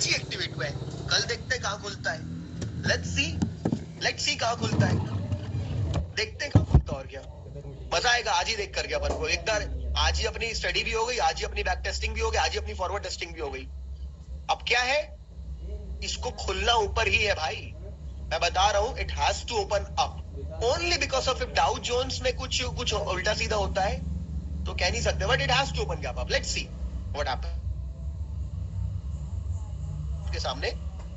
आज ही एक्टिवेट हुआ है, कल देखते हैं कहाँ खुलता है। लेट्स सी कहाँ खुलता है, देखते हैं कहाँ खुलता है। और क्या मजा आएगा आज ही देख करके अपन को। एक बार आज ही अपनी स्टडी भी हो गई, आज ही अपनी बैक टेस्टिंग भी हो गई, आज ही अपनी फॉरवर्ड टेस्टिंग भी हो गई। अब क्या है, इसको खुलना ऊपर ही है भाई। मैं बता रहा हूं, it has to open up only because of if Dow Jones में कुछ उल्टा सीधा होता है तो कह नहीं सकते, but it has to open gap up. Let's see what happen. के सामने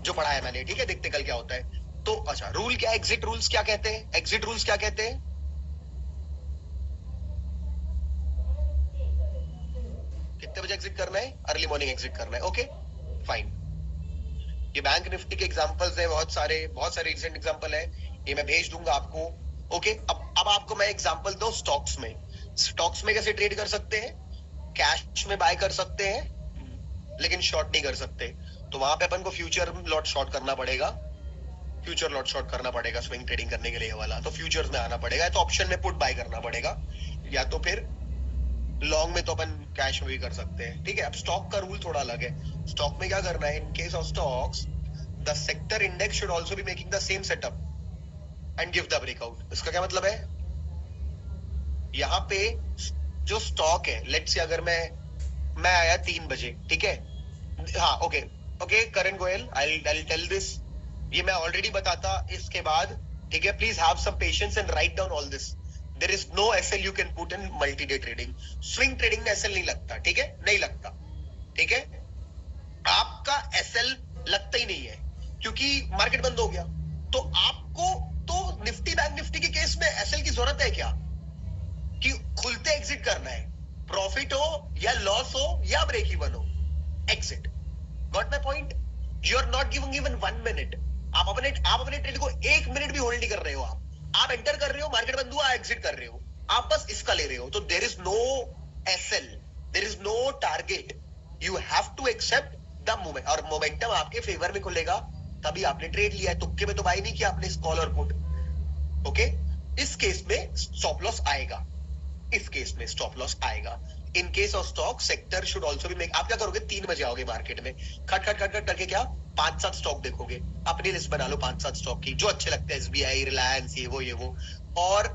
जो पढ़ाया मैंने, ठीक है, देखते कल क्या होता है। तो अच्छा, रूल क्या, एग्जिट रूल्स क्या कहते हैं, एग्जिट रूल्स क्या कहते हैं? कितने बजे एग्जिट करना है? अर्ली मॉर्निंग एग्जिट करना है। Okay fine. ये बैंक निफ्टी के एग्जांपल्स है, बहुत सारे रिसेंट एग्जांपल है, ये मैं भेज दूंगा आपको। ओके, अब आपको मैं एग्जांपल दो स्टॉक्स में। स्टॉक्स में कैसे ट्रेड कर सकते हैं? कैश में बाय कर सकते हैं लेकिन शॉर्ट नहीं कर सकते, तो वहां पे अपन को फ्यूचर लॉट शॉर्ट करना पड़ेगा, फ्यूचर लॉट शॉर्ट करना पड़ेगा स्विंग ट्रेडिंग करने के लिए वाला। तो फ्यूचर्स में आना पड़ेगा, तो ऑप्शन में पुट बाय करना पड़ेगा, या तो फिर लॉन्ग में तो अपन कैश में भी कर सकते हैं। ठीक है, अब स्टॉक का रूल थोड़ा अलग है। स्टॉक में क्या करना है, in case of stocks the sector index should also be making the same setup and give the breakout. इसका क्या मतलब है, यहाँ पे जो स्टॉक है, लेट्स से अगर मैं आया 3 बजे, ठीक है, हाँ okay Karan Goyal, I tell this, ये मैं ऑलरेडी बताता इसके बाद, ठीक है, please have some patience and write down all this. There is no SL you can put in multi day trading. Swing trading में एसएल नहीं लगता, ठीक है, नहीं लगता, ठीक है, आपका एसएल लगता ही नहीं है क्योंकि मार्केट बंद हो गया। तो आपको तो निफ्टी बैंक निफ्टी के केस में एसएल की जरूरत है क्या, कि खुलते एग्जिट करना है, प्रॉफिट हो या लॉस हो या ब्रेक इवन हो, exit. Got my point? You are not giving even 1 minute. आप अपने ट्रेड को 1 मिनट भी होल्ड नहीं कर रहे हो। आप एंटर कर रहे हो, मार्केट बंद हुआ, एग्जिट कर रहे हो, आप बस इसका ले रहे हो। तो there is no SL, there is no target, you have to accept the moment. और मोमेंटम आपके फेवर में खुलेगा तभी आपने ट्रेड लिया है, तुक्के में तो बाय नहीं किया आपने कॉल और पुट। ओके, इस केस में स्टॉप लॉस आएगा, इस केस में स्टॉप लॉस आएगा। In case of stock sector should also be make. आप क्या करोगे, 3 बजे आओगे मार्केट में, खट खट खट खट करके क्या 5-7 स्टॉक देखोगे, अपनी लिस्ट बना लो 5-7 स्टॉक की जो अच्छे लगते हैं, एसबीआई, रिलायंस, ये वो। और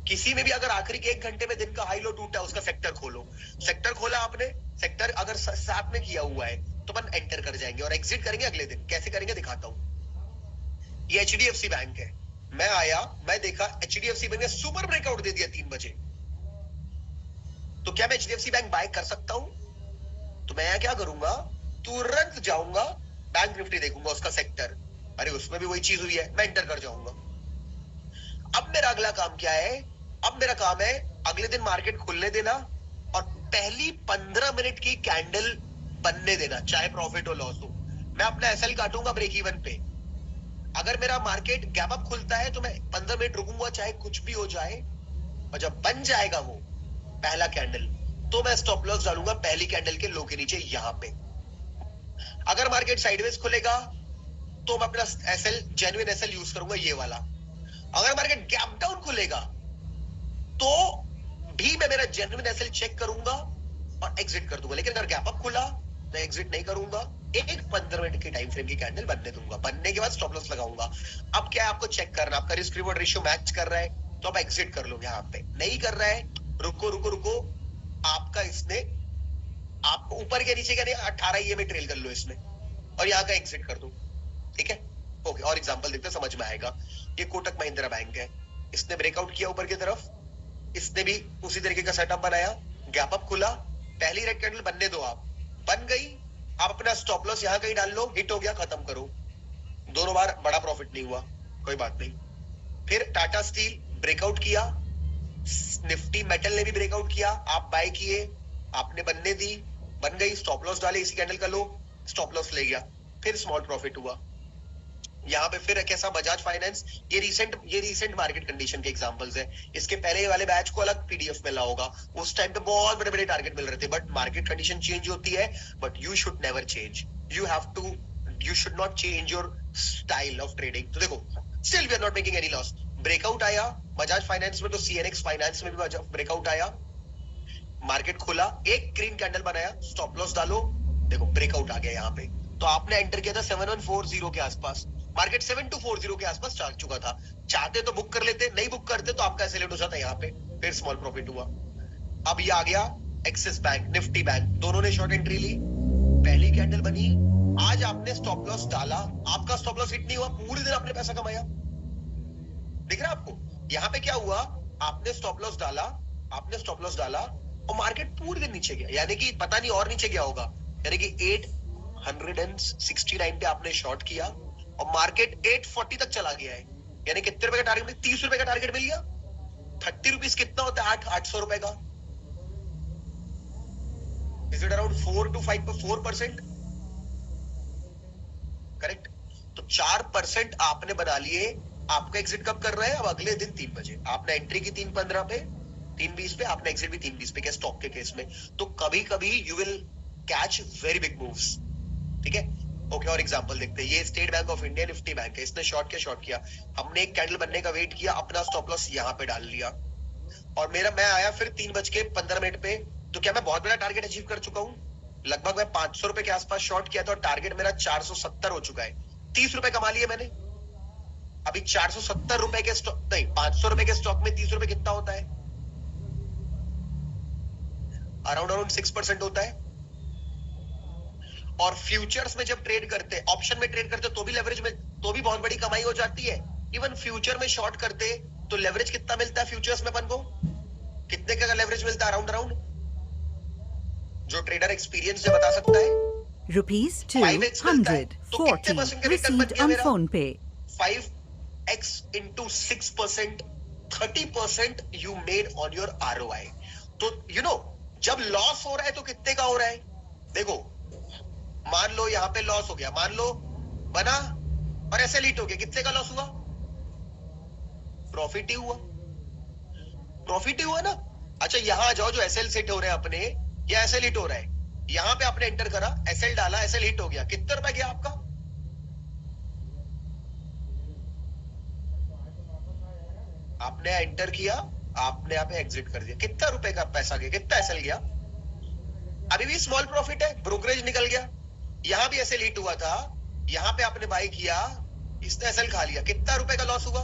किसी में भी अगर आखिरी के 1 घंटे में दिन का हाई लो टूटा है, उसका सेक्टर खोलो। सेक्टर खोला आपने, सेक्टर अगर साथ में किया हुआ है तो अपन एंटर कर जाएंगे और एग्जिट करेंगे अगले दिन। कैसे करेंगे दिखाता हूं। ये एचडीएफसी बैंक है, मैं आया, मैं देखा एचडीएफसी बैंक ने सुपर ब्रेकआउट दे दिया 3 बजे, तो क्या मैं एचडीएफसी बैंक बाय कर सकता हूं? तो मैं क्या करूंगा, तुरंत जाऊंगा बैंक निफ्टी देखूंगा उसका सेक्टर, अरे उसमें भी वही चीज हुई है, मैं एंटर कर जाऊंगा। अब मेरा अगला काम क्या है, अब मेरा काम है अगले दिन मार्केट खुलने देना और पहली 15 मिनट की कैंडल बनने देना, चाहे प्रॉफिट हो लॉस हो। मैं अपना एसएल काटूंगा ब्रेक इवन पे। अगर मेरा मार्केट गैप अप खुलता है तो मैं 15 मिनट रुकूंगा, चाहे कुछ भी हो जाए, और जब बन जाएगा वो पहला कैंडल तो मैं स्टॉप लॉस डालूंगा पहली कैंडल के लो के नीचे यहां पे। अगर मार्केट साइडवेज खुलेगा तो मैं अपना एसएल, जेन्युइन एसएल यूज करूंगा, ये वाला। अगर मार्केट गैप डाउन खुलेगा तो भी मैं मेरा जेन्युइन एसएल चेक करूंगा और एग्जिट कर दूंगा। लेकिन अगर गैप अप खुला तो एग्जिट नहीं करूंगा, एक 15 मिनट की टाइम फ्रेम की कैंडल बनने दूंगा, बनने के बाद स्टॉप लॉस लगाऊंगा। अब क्या है, आपको चेक करना आपका रिस्क रिवॉर्ड रेशियो मैच कर रहा है तो आप एग्जिट कर लो। यहाँ पे नहीं कर रहा है, रुको, आपका इसने आपको ऊपर के नीचे क्या नहीं, 18 ये में ट्रेल कर लो इसमें और यहाँ का एग्जिट कर दो, ठीक है। ओके, और एग्जांपल देखते हैं, समझ में आएगा। ये कोटक महिंद्रा बैंक है, इसने ब्रेकआउट किया ऊपर की तरफ, इसने भी उसी तरीके का सेटअप बनाया, गैप अप खुला, पहली रेड कैंडल बनने दो, आप बन गई, आप अपना स्टॉप लॉस यहाँ कहीं डाल लो, हिट हो गया, खत्म करो। दोनों बार बड़ा प्रॉफिट नहीं हुआ, कोई बात नहीं। फिर टाटा स्टील ब्रेकआउट किया, निफ्टी मेटल ने भी ब्रेकआउट किया, आप बाय किए, आपने बनने दी, बन गई, स्टॉप लॉस डाले इसी कैंडल का लो, स्टॉप लॉस ले गया, फिर स्मॉल प्रॉफिट हुआ। यहाँ पे फिर कैसा, बजाज फाइनेंस, ये रिसेंट मार्केट कंडीशन के एग्जांपल्स है। इसके पहले वाले बैच को अलग पीडीएफ में लाओगा, उस टाइम पे बहुत बड़े बड़े टारगेट मिल रहे थे, बट मार्केट कंडीशन चेंज होती है, but you should never change, you should not change your style of trading. तो देखो, still we are not making any loss. Breakout आया बजाज फाइनेंस में, तो सीएनएक्स फाइनेंस में भी ब्रेकआउट आया, मार्केट खुला, एक ग्रीन कैंडल बनाया, स्टॉप लॉस डालो, देखो ब्रेकआउट आ गया यहाँ पे, तो आपने एंटर किया था 7140 के आसपास, मार्केट 7240 के आसपास चल चुका था। चाहते तो बुक कर लेते, नहीं बुक करते तो आपका एसएलएट हो जाता यहाँ पे, फिर स्मॉल प्रॉफिट हुआ। अब ये आ गया एक्सिस बैंक, निफ्टी बैंक, दोनों ने शॉर्ट एंट्री ली, पहली कैंडल बनी, आज आपने स्टॉप लॉस डाला, आपका स्टॉप लॉस हिट नहीं हुआ, पूरे दिन आपने पैसा कमाया। दिख रहा है आपको? यहाँ पे क्या हुआ, आपने स्टॉप लॉस डाला, आपने स्टॉप लॉस डाला और मार्केट पूरे दिन नीचे गया, यानी कि पता नहीं और नीचे गया होगा, यानी कि 869 पे आपने शॉर्ट किया और मार्केट 840 तक चला गया है, यानी कितने रुपए का टारगेट मिला? 30 रुपए का टारगेट मिल गया। 30 रुपीज कितना होता है? 800 रुपए का। Is it around 4 to 4%? Correct. तो 4% आपने बना लिए। आपका एग्जिट कब कर रहा है? अब अगले दिन 3 बजे। आपने एंट्री की 3:15 पे, 3:20 पे, आपने एग्जिट भी 3:20 पे, स्टॉक के केस में। तो कभी कभी you will catch very big moves, ठीक है? ओके, और एग्जांपल देखते हैं। ये state bank of India Nifty bank है, इसने शॉर्ट किया, हमने एक कैंडल बनने का वेट किया, अपना स्टॉप लॉस यहाँ पे डाल लिया और मैं आया फिर 3:15 पे। तो क्या मैं बहुत बड़ा टारगेट अचीव कर चुका हूँ? लगभग मैं 500 रुपए के आसपास शॉर्ट किया था और टारगेट मेरा 470 हो चुका है। 30 रुपए कमा लिए मैंने। अभी 470 रुपए के स्टॉक नहीं, 500 रुपए के स्टॉक में 30 रुपए कितना होता है? अराउंड 6% होता है। और फ्यूचर्स में जब ट्रेड करते, ऑप्शन में ट्रेड करते तो भी लेवरेज में, तो भी बहुत बड़ी कमाई हो जाती है। इवन फ्यूचर में शॉर्ट करते तो लेवरेज कितना मिलता है फ्यूचर्स में अपन को? कितने का लेवरेज मिलता है? अराउंड जो ट्रेडर एक्सपीरियंस से बता सकता है, ₹240 received on PhonePe. 5x into 6%, 30% you made on your ROI. तो जब लॉस हो रहा है तो कितने का हो रहा है? देखो, मान लो यहाँ पे लॉस हो गया, मान लो बना और एसएल हिट हो गया, कितने का लॉस हुआ? प्रॉफिट ही हुआ, प्रॉफिट ही हुआ ना। अच्छा, यहां आ जाओ, जो एसएल हिट हो रहे हैं अपने, या एसएल हिट हो रहा है, यहां पे आपने एंटर करा, एसएल डाला, एसएल हिट हो गया, कितने रुपए गया आपका? आपने एंटर किया, आपने यहाँ पे एग्जिट कर दिया, कितना रुपए का पैसा गया? कितना एसएल गया? अभी भी स्मॉल प्रॉफिट है, ब्रोकरेज निकल गया। यहां भी एसएल हिट हुआ था, यहां पे आपने बाई किया, इसने एसएल खा लिया, कितना रुपए का लॉस हुआ?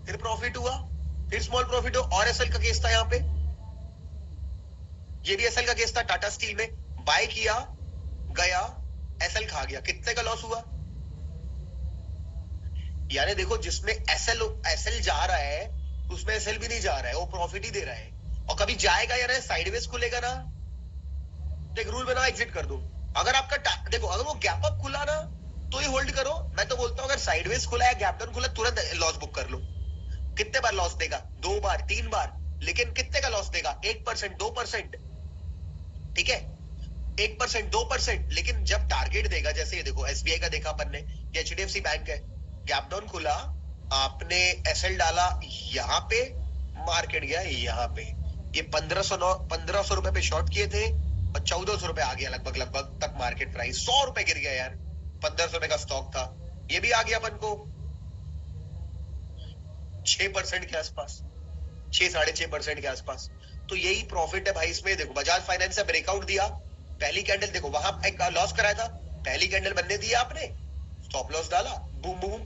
फिर प्रॉफिट हुआ, फिर स्मॉल प्रॉफिट हो, और एसएल का केस था यहाँ पे, ये भी एसएल का केस था। टाटा स्टील में बाय किया, गया, एसएल खा गया, कितने का लॉस हुआ? यानी देखो, जिसमें एसएल जा रहा है उसमें एसएल भी नहीं जा रहा है, वो प्रॉफिट ही दे रहा है। और कभी जाएगा या नहीं, साइडवेज खुलेगा ना, तो एक रूल बनाओ, एग्जिट कर दो। अगर आपका देखो, अगर वो गैप अप खुला ना तो ही होल्ड करो। मैं तो बोलता हूं अगर साइडवेज खुला है, गैप डाउन खुला, तुरंत लॉस बुक कर लो। कितने बार लॉस देगा? 2 बार, 3 बार, लेकिन कितने का लॉस देगा? 1%, 2%, ठीक है, 1%, 2%। लेकिन जब टारगेट देगा, जैसे ये देखो एसबीआई का देखा अपन ने, एचडीएफसी बैंक है, गैप डाउन खुला, आपने एसएल डाला, यहाँ पे मार्केट गया, यहाँ पे ये 1500 रुपए पे शॉर्ट किए थे और 1400 रुपए आ गया लगभग तक मार्केट प्राइस। 100 रुपए गिर गया यार, 1500 रुपए का स्टॉक था, ये भी आ गया अपन को 6% के आसपास, 6-6.5% के आसपास। तो यही प्रॉफिट है भाई इसमें। देखो, बजाज फाइनेंस से ब्रेकआउट दिया, पहली कैंडल देखो, वहां एक लॉस कराया था, पहली कैंडल बनने दिया आपने, स्टॉप लॉस डाला, बूम बूम,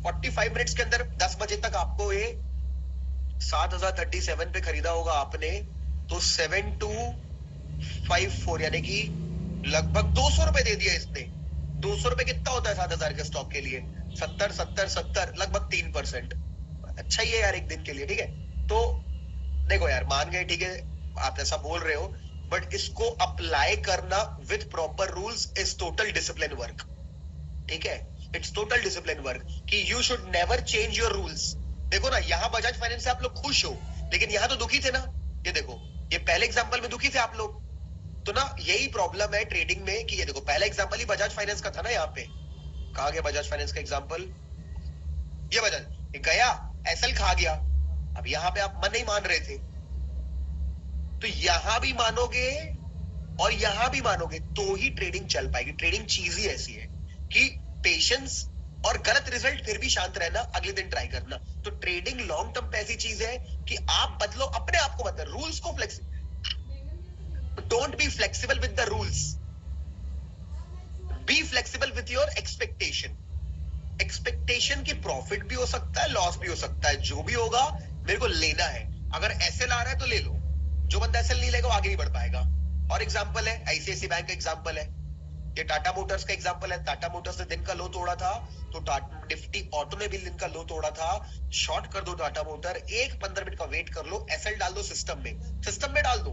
45 मिनट्स के अंदर 10 बजे तक आपको ये 7037 पे खरीदा होगा आपने, तो 7254 यानी कि लगभग 200 रुपए दे दिया इसने। 200 रुपए कितना होता है 7000 के स्टॉक के लिए? 70 लगभग 3%। अच्छा ही है यार एक दिन के लिए, ठीक है। तो देखो यार, मान गए, ठीक है, आप ऐसा बोल रहे हो, बट इसको अप्लाई करना with proper rules is total discipline work, ठीक है। इट्स टोटल डिसिप्लिन वर्क कि you should never change your rules. देखो ना, यहां बजाज फाइनेंस से आप लोग खुश हो, लेकिन यहां तो दुखी थे ना। ये देखो, ये पहले एग्जांपल में दुखी थे आप लोग, तो ना यही प्रॉब्लम है ट्रेडिंग में कि ये देखो, पहला एग्जांपल ही बजाज फाइनेंस का था ना। यहाँ पे कहा गया बजाज फाइनेंस का एग्जांपल, ये बजाज गया, एसएल खा गया। अब यहाँ पे आप मन नहीं मान रहे थे, तो यहां भी मानोगे और यहां भी मानोगे तो ही ट्रेडिंग चल पाएगी। ट्रेडिंग चीज ही ऐसी है कि पेशेंस और गलत रिजल्ट फिर भी शांत रहना, अगले दिन ट्राई करना। तो ट्रेडिंग लॉन्ग टर्म पे ऐसी चीज है कि आप बदलो, अपने आप को बदलो, रूल्स को flexible. Don't be flexible with the rules, be flexible with your expectation. Expectation की प्रॉफिट भी हो सकता है, लॉस भी हो सकता है, जो भी होगा मेरे को लेना है। अगर एसएल आ रहा है तो ले लो, जो बंदा एसएल नहीं लेगा वो आगे नहीं बढ़ पाएगा। और एग्जांपल है आईसीआईसी बैंक का एग्जांपल है, ये टाटा मोटर्स का एग्जांपल है। टाटा मोटर्स ने दिन का लो तोड़ा था तो निफ्टी ऑटो ने भी दिन का लो तोड़ा था। शॉर्ट कर दो टाटा मोटर, 15 मिनट का वेट कर लो, एसएल डाल दो सिस्टम में डाल दो।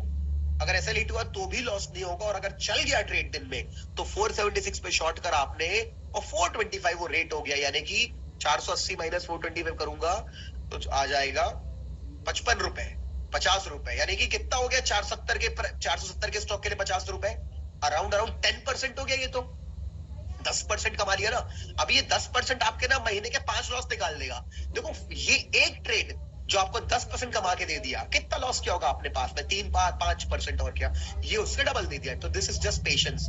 अगर एसएल हिट हुआ तो भी लॉस नहीं होगा, और अगर चल गया ट्रेड दिन में तो 476 पे शॉर्ट करा आपने और 425 वो रेट हो गया, यानी कि 480 माइनस 425 करूंगा तो आ जाएगा 55 रुपए, 50 रुपए, यानी कि कितना हो गया 470 के स्टॉक के लिए 50 रुपए, अराउंड 10% हो गया। ये तो 10% कमा लिया ना। अब ये 10% आपके ना महीने के 5 लॉस निकाल देगा। देखो ये एक ट्रेड जो आपको 10% कमा के दे दिया, कितना लॉस क्या होगा अपने पास में, 3-5% और क्या, ये उससे डबल दे दिया। तो दिस इज जस्ट पेशेंस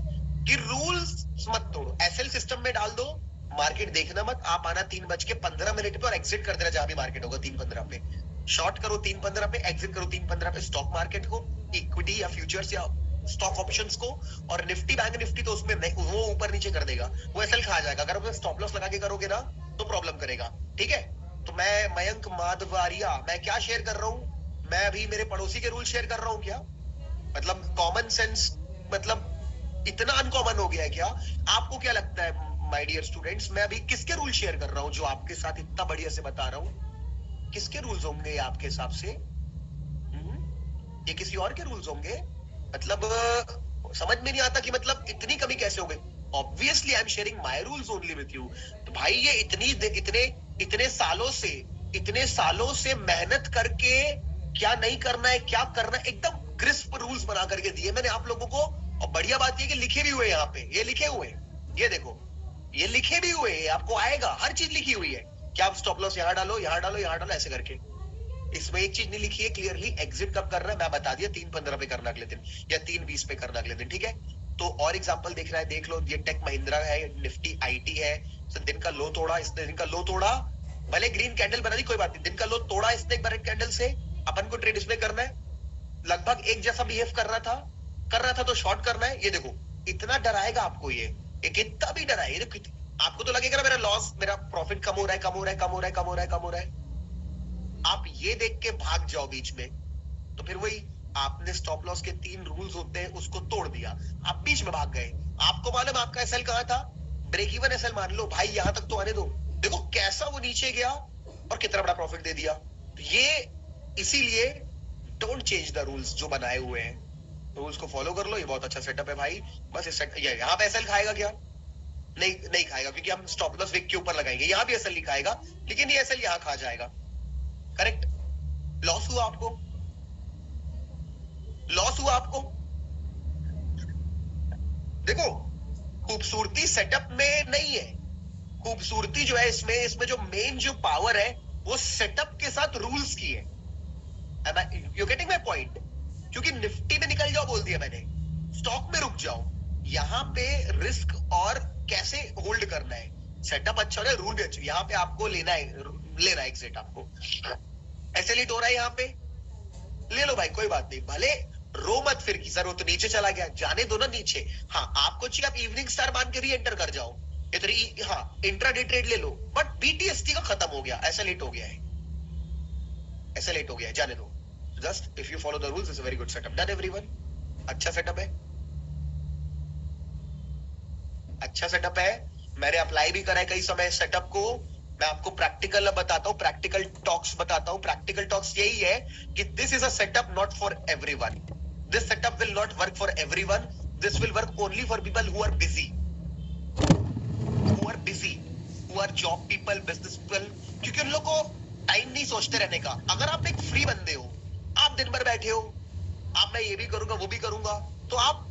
कि रूल्स मत तोड़ो, एसएल सिस्टम में डाल दो, मार्केट देखना मत, आप आना 3:15 पे और एग्जिट कर देना जहां भी मार्केट होगा 3:15 पे, शॉर्ट करो 3:15 पे, एग्जिट करो 3:15 पे स्टॉक मार्केट को, इक्विटी या फ्यूचर्स या स्टॉक ऑप्शंस को। और निफ्टी बैंक निफ्टी तो उसमें नहीं, वो ऊपर नीचे कर देगा, वो एसएल खा जाएगा। अगर आप स्टॉप लॉस लगा के करोगे ना तो प्रॉब्लम करेगा, ठीक है। तो मैं मयंक माधवारिया, मैं क्या शेयर कर रहा हूं, मैं अभी मेरे पड़ोसी के रूल शेयर कर रहा हूं क्या? मतलब कॉमन सेंस मतलब इतना अनकॉमन हो गया है क्या? आपको क्या लगता है माय डियर स्टूडेंट्स, मैं अभी किसके रूल शेयर कर रहा हूं जो आपके साथ इतना बढ़िया से बता रहा हूं? किसके रूल्स होंगे आपके हिसाब से? ये किसी और के रूल्स होंगे? मतलब समझ में नहीं आता कि मतलब इतनी कमी कैसे हो गई। Obviously I am sharing my rules only with you. तो भाई ये इतने सालों से मेहनत करके क्या नहीं करना है, क्या करना है, एकदम क्रिस्प रूल्स बना करके दिए मैंने आप लोगों को। और बढ़िया बात ये कि लिखे भी हुए यहाँ पे, ये लिखे हुए, ये देखो, ये लिखे भी हुए, आपको आएगा, हर चीज लिखी हुई है कि आप स्टॉप लॉस यहाँ डालो, यहाँ डालो, यहाँ डालो, ऐसे करके। इसमें एक चीज नहीं लिखी है क्लियरली, एग्जिट कब करना है, मैं बता दिया 3:15 पे करना अगले दिन, या 3:20 पे करना अगले दिन, ठीक है। तो और एग्जांपल देखना है देख लो, ये टेक महिंद्रा है, निफ्टी आईटी है, तो दिन का लो तोड़ा इसने, दिन का लो तोड़ा, भले ग्रीन कैंडल बना दी कोई बात नहीं, दिन का लो तोड़ा इसने एक बार रेड कैंडल से, अपन को ट्रेड इसमें करना है, लगभग एक जैसा बिहेव कर रहा था तो शॉर्ट करना है। ये देखो इतना डराएगा आपको, ये कितना भी डराए, ये देखो आपको तो लगेगा मेरा लॉस, मेरा प्रॉफिट कम हो रहा है, कम हो रहा है, कम हो रहा है, कम हो रहा है, कम हो रहा है, आप ये देख के भाग जाओ बीच में, तो फिर वही आपने स्टॉप लॉस के 3 रूल्स होते हैं उसको तोड़ दिया, आप बीच में भाग गए। आपको मालूम आपका एसएल कहां था, ब्रेक इवन एसएल मान लो भाई, यहां तक तो आने दो, देखो कैसा वो नीचे गया और कितना बड़ा प्रॉफिट दे दिया। तो ये इसीलिए डोंट चेंज द रूल्स जो बनाए हुए हैं, रूल्स को फॉलो कर लो, ये बहुत अच्छा सेटअप है भाई। बस इस यहाँ पे एसएल खाएगा क्या? नहीं खाएगा, क्योंकि हम स्टॉप लॉस विक के ऊपर लगाएंगे, यहाँ भी एसएल नहीं खाएगा, लेकिन ये एसएल यहाँ खा जाएगा। करेक्ट, लॉस हुआ आपको, लॉस हुआ आपको। देखो खूबसूरती सेटअप में नहीं है, खूबसूरती जो है इसमें जो मेन जो पावर है वो सेटअप के साथ रूल्स की है। You getting my point? क्योंकि निफ्टी में निकल जाओ बोल दिया मैंने, स्टॉक में रुक जाओ, यहां पे रिस्क और कैसे होल्ड करना है, सेटअप अच्छा है, रूल भी अच्छे, यहाँ पे आपको लेना है एग्जिट, आपको एसएल हो रहा है यहाँ पे, ले लो भाई कोई बात नहीं, भले रो मत फिर की सर वो तो नीचे चला गया, जाने दो ना नीचे। हाँ आपको चाहिए आप इवनिंग स्टार मान के री एंटर कर जाओ, हाँ इंट्राडे ट्रेड ले लो, बट बीटीएसटी का खत्म हो गया, ऐसा लेट हो गया है, ऐसा लेट हो गया है, जाने दो। Just if you follow the rules it's a very good setup, done everyone. अच्छा सेटअप है, अच्छा सेटअप है, मैंने अप्लाई भी करा है कई समय सेटअप को। मैं आपको प्रैक्टिकल बताता हूँ, प्रैक्टिकल टॉक्स बताता हूँ। प्रैक्टिकल टॉक्स यही है कि this is a setup not for everyone, this setup will not work for everyone, this will work only for people who are busy, who are job people, business people, क्योंकि उन लोग को time नहीं सोचते रहने का। अगर आप एक फ्री बंदे हो, आप दिन भर बैठे हो, आप मैं ये भी करूंगा वो भी करूंगा, तो आप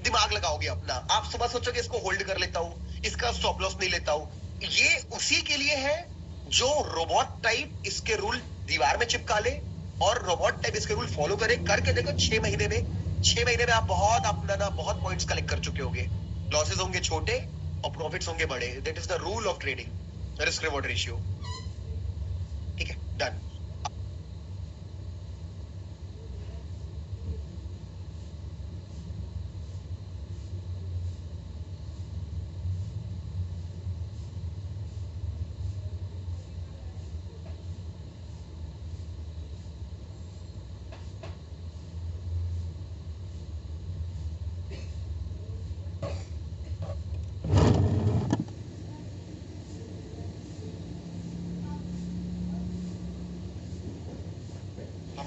दिमाग लगाओगे अपना, आप सुबह सोचोगे इसको होल्ड कर लेता हूं, इसका स्टॉप लॉस नहीं लेता हूं। ये उसी के लिए है जो रोबोट टाइप इसके रूल दीवार में चिपका ले और रोबोट टाइप इसके रूल फॉलो करे, करके देखो 6 महीने में आप बहुत पॉइंट्स कलेक्ट कर चुके होंगे। लॉसेस होंगे छोटे और प्रॉफिट्स होंगे बड़े। That is the rule of trading, risk reward ratio. ठीक है, डन।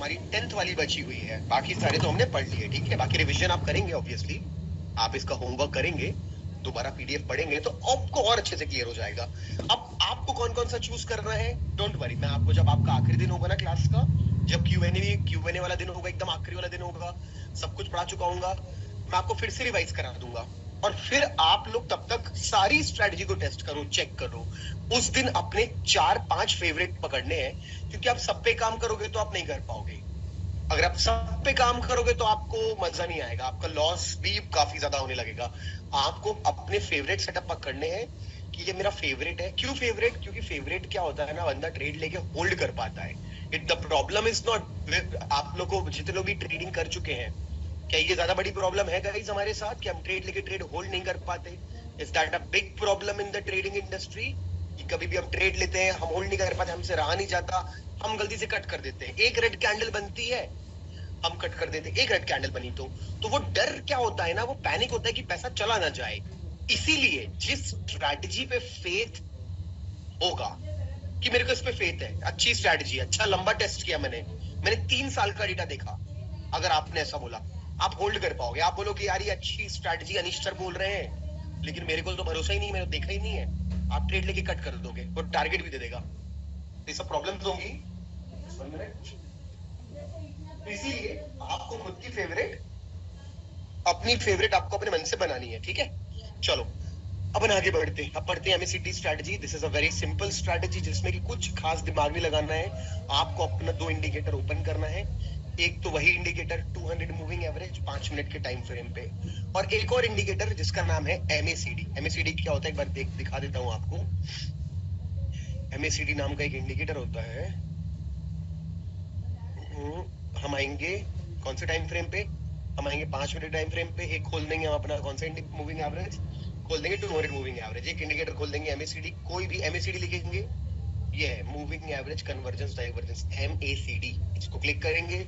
हमारी 10th वाली बची हुई है, बाकी सारे तो हमने पढ़ लिए, ठीक है। बाकी रिवीजन आप करेंगे, ऑब्वियसली आप इसका होमवर्क करेंगे, दोबारा पीडीएफ पढ़ेंगे तो आपको और अच्छे से क्लियर हो जाएगा। अब आपको कौन कौन सा चूज करना है, डोंट वरी, मैं आपको जब आपका आखिरी दिन होगा ना क्लास का, जब क्यूएनए वाला दिन होगा, एकदम आखिरी वाला दिन होगा, सब कुछ पढ़ा चुका हूँ, मैं आपको फिर से रिवाइज करा दूंगा और फिर आप लोग तब तक सारी स्ट्रेटजी को टेस्ट करो, चेक करो। उस दिन अपने 4-5 फेवरेट पकड़ने हैं, क्योंकि आप सब पे काम करोगे तो आप नहीं कर पाओगे। अगर आप सब पे काम करोगे तो आपको मजा नहीं आएगा, आपका लॉस भी काफी ज्यादा होने लगेगा। आपको अपने फेवरेट सेटअप पकड़ने हैं कि ये मेरा फेवरेट है। क्यों फेवरेट? क्योंकि फेवरेट क्या होता है ना, बंदा ट्रेड लेके होल्ड कर पाता है। It the problem is not, आप लोग को जितने लोग भी ट्रेडिंग कर चुके हैं, क्या ये ज्यादा बड़ी प्रॉब्लम है गाइस हमारे साथ कि हम ट्रेड लेके ट्रेड होल्ड नहीं कर पाते? Is that a big problem in the trading industry कि कभी भी हम ट्रेड लेते हैं, हम होल्ड नहीं कर पाते, हमसे रहा नहीं जाता, हम गलती से कट कर देते हैं। एक रेड कैंडल बनती है, हम कट कर देते हैं, एक रेड कैंडल बनी तो वो डर क्या होता है ना, वो पैनिक होता है कि पैसा चला ना जाए। इसीलिए जिस स्ट्रैटेजी पे फेथ होगा कि मेरे को इस पे फेथ है, अच्छी स्ट्रैटेजी, अच्छा लंबा टेस्ट किया मैंने 3 साल का डेटा देखा, अगर आपने ऐसा बोला आप होल्ड कर पाओगे। आप बोलोगे यार ये अच्छी स्ट्रैटेजी अनिश सर बोल रहे हैं, लेकिन मेरे को तो भरोसा ही नहीं, मैंने देखा ही नहीं है, आप ट्रेड लेके कट कर दोगे और टारगेट भी दे देगा, ये सब प्रॉब्लम्स होंगी। इसीलिए आपको खुद की फेवरेट, अपनी फेवरेट आपको अपने मन से बनानी है, ठीक है। चलो अपन आगे बढ़ते हैं, अब पढ़ते हैं MACD strategy. This is a very simple strategy जिसमें कि कुछ खास दिमाग नहीं लगाना है। आपको अपना 2 इंडिकेटर ओपन करना है, एक तो वही इंडिकेटर 200 मूविंग एवरेज 5 मिनट के टाइम फ्रेम पे, और एक और इंडिकेटर जिसका नाम है एमएसीडी। एमएसीडी क्या होता है एक बार दिखा देता हूं आपको। एमएसीडी नाम का एक इंडिकेटर होता है। हम आएंगे कौन से टाइम फ्रेम पे, हम आएंगे 5 मिनट टाइम फ्रेम पे। एक खोल देंगे हम अपना कौन सा मूविंग एवरेज, खोल देंगे 200 मूविंग एवरेज। एक इंडिकेटर खोल देंगे एमएसीडी, कोई भी एमएसीडी लिखेंगे, ये है moving average convergence divergence, MACD. इसको क्लिक करेंगे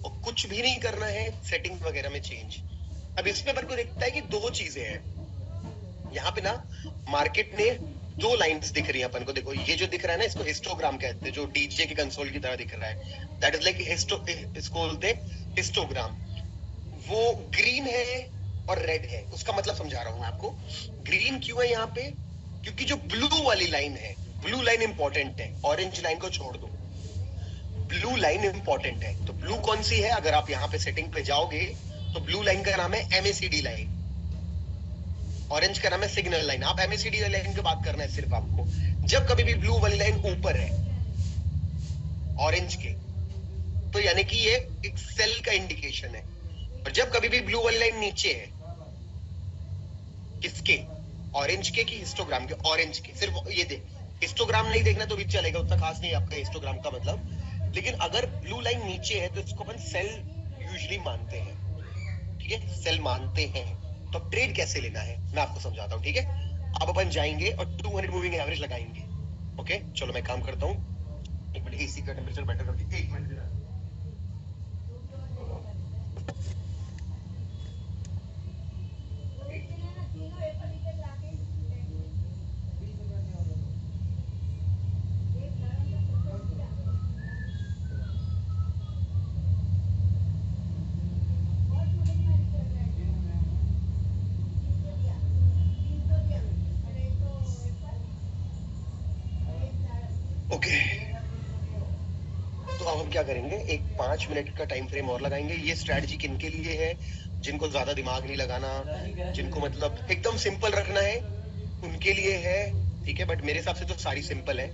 और कुछ भी नहीं करना है, सेटिंग वगैरह में चेंज। अब इसमें अपन को देखता है कि 2 चीजें हैं यहाँ पे ना, मार्केट ने 2 लाइंस दिख रही है अपन को। देखो ये जो दिख रहा है ना, इसको हिस्टोग्राम कहते हैं, जो डीजे के कंसोल की तरह दिख रहा है, दैट इज लाइक इसको बोलते हैं हिस्टोग्राम। वो ग्रीन है और रेड है, उसका मतलब समझा रहा हूं मैं आपको। ग्रीन क्यों है यहाँ पे? क्योंकि जो ब्लू वाली लाइन है, ब्लू लाइन इंपॉर्टेंट है, ऑरेंज लाइन को छोड़ दो, ब्लू लाइन इंपॉर्टेंट है। तो ब्लू कौन सी है? अगर आप यहाँ पे सेटिंग पे जाओगे तो ब्लू लाइन का नाम है एमएसीडी लाइन, ऑरेंज का नाम है सिग्नल लाइन। आप एमएसीडी लाइन की बात करना है सिर्फ आपको। जब कभी भी ब्लू वाली लाइन ऊपर है ऑरेंज के, तो यानी कि ये एक सेल का इंडिकेशन है, और जब कभी भी ब्लू वाली लाइन नीचे है, किसके? ऑरेंज के कि हिस्टोग्राम के? ऑरेंज के। सिर्फ ये देख, हिस्टोग्राम नहीं देखना तो भी चलेगा, उतना खास नहीं आपका हिस्टोग्राम का मतलब। लेकिन अगर ब्लू लाइन नीचे है तो इसको अपन सेल यूजुअली मानते हैं, ठीक है, सेल मानते हैं। तो ट्रेड कैसे लेना है मैं आपको समझाता हूँ, ठीक है। अब अपन जाएंगे और 200 मूविंग एवरेज लगाएंगे। ओके चलो मैं काम करता हूँ, एक मिनट एसी का टेम्परेचर बेटर करके, एक मिनट। ओके तो अब हम क्या करेंगे, एक 5 मिनट का टाइम फ्रेम और लगाएंगे। ये स्ट्रैटेजी किनके लिए है? जिनको ज्यादा दिमाग नहीं लगाना, जिनको मतलब एकदम सिंपल रखना है, उनके लिए है, ठीक है। बट मेरे हिसाब से तो सारी सिंपल है,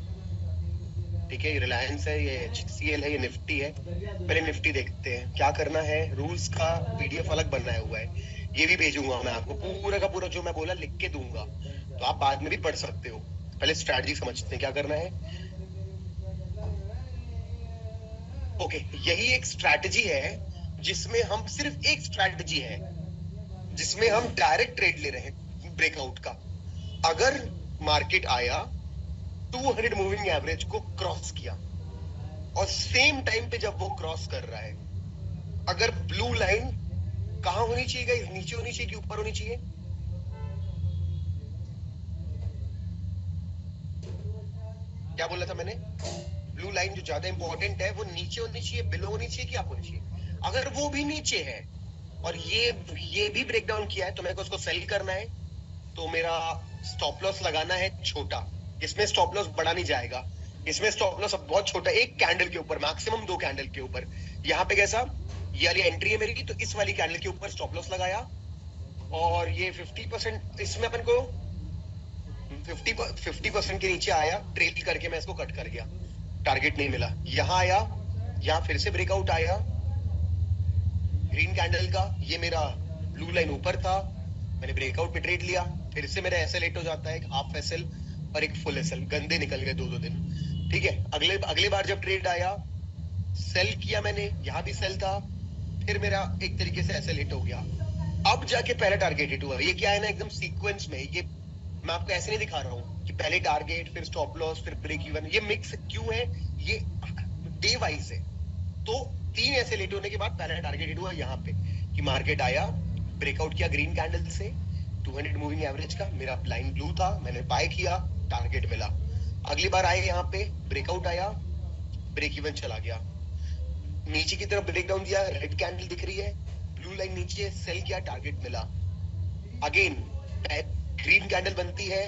ठीक है। ये रिलायंस है, ये एचसीएल है, ये निफ्टी है। पहले निफ्टी देखते हैं क्या करना है। रूल्स का पीडीएफ अलग बनाया हुआ है, ये भी भेजूंगा मैं आपको, पूरा का पूरा जो मैं बोला लिख के दूंगा, तो आप बाद में भी पढ़ सकते हो। पहले स्ट्रैटेजी समझते हैं क्या करना है। ओके यही एक स्ट्रैटेजी है जिसमें हम, सिर्फ एक स्ट्रैटेजी है जिसमें हम डायरेक्ट ट्रेड ले रहे हैं ब्रेकआउट का। अगर मार्केट आया 200 मूविंग एवरेज को क्रॉस किया, और सेम टाइम पे जब वो क्रॉस कर रहा है, अगर ब्लू लाइन कहां होनी चाहिए? नीचे होनी चाहिए कि ऊपर होनी चाहिए? क्या बोला था मैंने? ब्लू लाइन जो ज्यादा इंपॉर्टेंट है वो नीचे होनी चाहिए, बिलो होनी चाहिए कि आप होनी चाहिए। अगर वो भी नीचे है और ये भी ब्रेक डाउन किया है तो मेरे को उसको सेल करना है, तो मेरा स्टॉप लॉस लगाना है छोटा। इसमें स्टॉप लॉस बड़ा नहीं जाएगा, इसमें स्टॉप लॉस अब बहुत छोटा, एक कैंडल के ऊपर, मैक्सिमम 2 कैंडल के ऊपर। यहाँ पे कैसा, ये वाली एंट्री है मेरी, तो इस वाली कैंडल के ऊपर स्टॉप लॉस लगाया और ये 50% इसमें अपन को 50% के नीचे आया, ट्रेल करके मैं इसको कट कर गया, टारगेट नहीं मिला। यहाँ आया, यहाँ फिर से ब्रेकआउट आया ग्रीन कैंडल का, ये मेरा ब्लू लाइन ऊपर था, मैंने ब्रेकआउट पे ट्रेड लिया, फिर से मेरा एसएल हिट हो जाता है, एक हाफ एसएल और एक फुल एसएल, गंदे निकल गए 2-2 दिन। ठीक है, अगले बार जब ट्रेड आया, सेल किया मैंने, यहाँ भी सेल था, फिर मेरा एक तरीके से एसएल हिट हो गया। अब जाके पहला टारगेट हिट हुआ। ये क्या है ना, एकदम सीक्वेंस में, ये मैं आपको ऐसे नहीं दिखा रहा हूँ कि पहले टारगेट फिर स्टॉप लॉस फिर ब्रेक इवन, ये मिक्स क्यों है, ये डे वाइज है। तो 3 ऐसे लेट होने के बाद पहला टारगेट हिट हुआ यहाँ पे कि मार्केट आया, ब्रेकआउट किया ग्रीन कैंडल से 200 मूविंग एवरेज का, मेरा लाइन ब्लू था, मैंने बाय किया, टारगेट मिला। अगली बार आए यहाँ पे, ब्रेकआउट आया, ब्रेक इवन चला गया, नीचे की तरफ ब्रेक डाउन दिया, रेड कैंडल दिख रही है, ब्लू लाइन नीचे, सेल किया, टारगेट मिला। अगेन ग्रीन कैंडल बनती है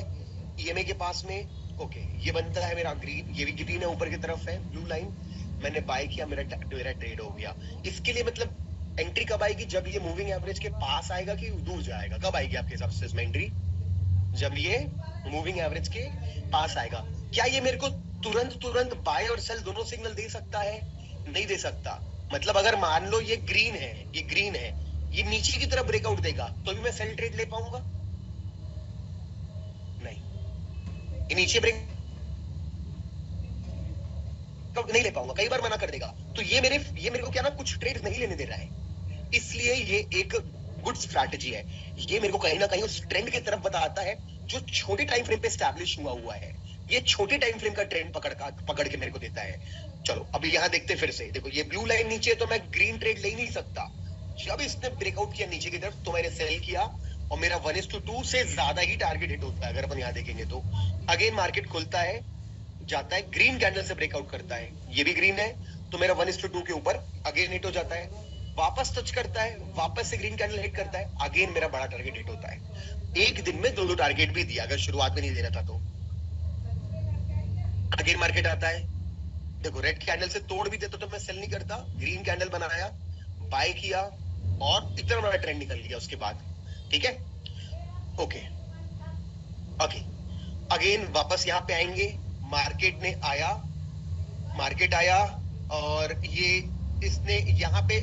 ईएमए के पास में, ओके ये बनता है मेरा ग्रीन, ये भी ग्रीन है, ऊपर की तरफ है ब्लू लाइन, मैंने बाय किया, मेरा ट्रेड हो गया। इसके लिए मतलब एंट्री कब आएगी, जब ये मूविंग एवरेज के पास आएगा कि दूर जाएगा, कब आएगी आपके हिसाब से इसमें एंट्री, जब ये मूविंग एवरेज के पास आएगा। क्या ये मेरे को तुरंत बाय और सेल दोनों सिग्नल दे सकता है, नहीं दे सकता। मतलब अगर मान लो ये ग्रीन है, ये नीचे की तरफ ब्रेकआउट देगा तो भी मैं सेल ट्रेड ले पाऊंगा, नहीं, ये नीचे ब्रेक नहीं ले पाऊंगा, कई बार मना कर देगा। तो ये मेरे को क्या ना, कुछ ट्रेड नहीं लेने दे रहा है, इसलिए ये एक गुड स्ट्रैटेजी है। ये मेरे को कहीं ना कहीं उस ट्रेंड की तरफ बताता है जो छोटे टाइम फ्रेम पे एस्टैब्लिश हुआ है। ये छोटे टाइम फ्रेम का ट्रेंड पकड़ के मेरे को देता है। चलो अभी यहाँ देखते फिर से, देखो ये ब्लू लाइन नीचे, तो मैं ग्रीन ट्रेड ले नहीं सकता। जब इसने ब्रेकआउट किया नीचे की तरफ तो मैंने सेल किया और मेरा 1:2 से ज्यादा ही टारगेट हिट होता है। अगर अपन यहाँ देखेंगे तो अगेन मार्केट खुलता है, जाता है, ग्रीन कैंडल से ब्रेकआउट करता है, ये भी ग्रीन है, तो मेरा 1:2 के ऊपर अगेन हिट हो जाता है, वापस टच करता है, वापस से ग्रीन कैंडल हिट करता है, अगेन मेरा बड़ा टारगेट हिट होता है। एक दिन में 2 टारगेट भी दिया, अगर शुरुआत में नहीं दे रहा था तो। अगेन मार्केट आता है, देखो रेड कैंडल से तोड़ भी देता तो मैं सेल नहीं करता, ग्रीन कैंडल बनाया, बाय किया और इतना बड़ा ट्रेंड निकल गया उसके बाद। ठीक है, ओके अगेन वापस यहाँ पे आएंगे, मार्केट आया और ये इसने यहाँ पे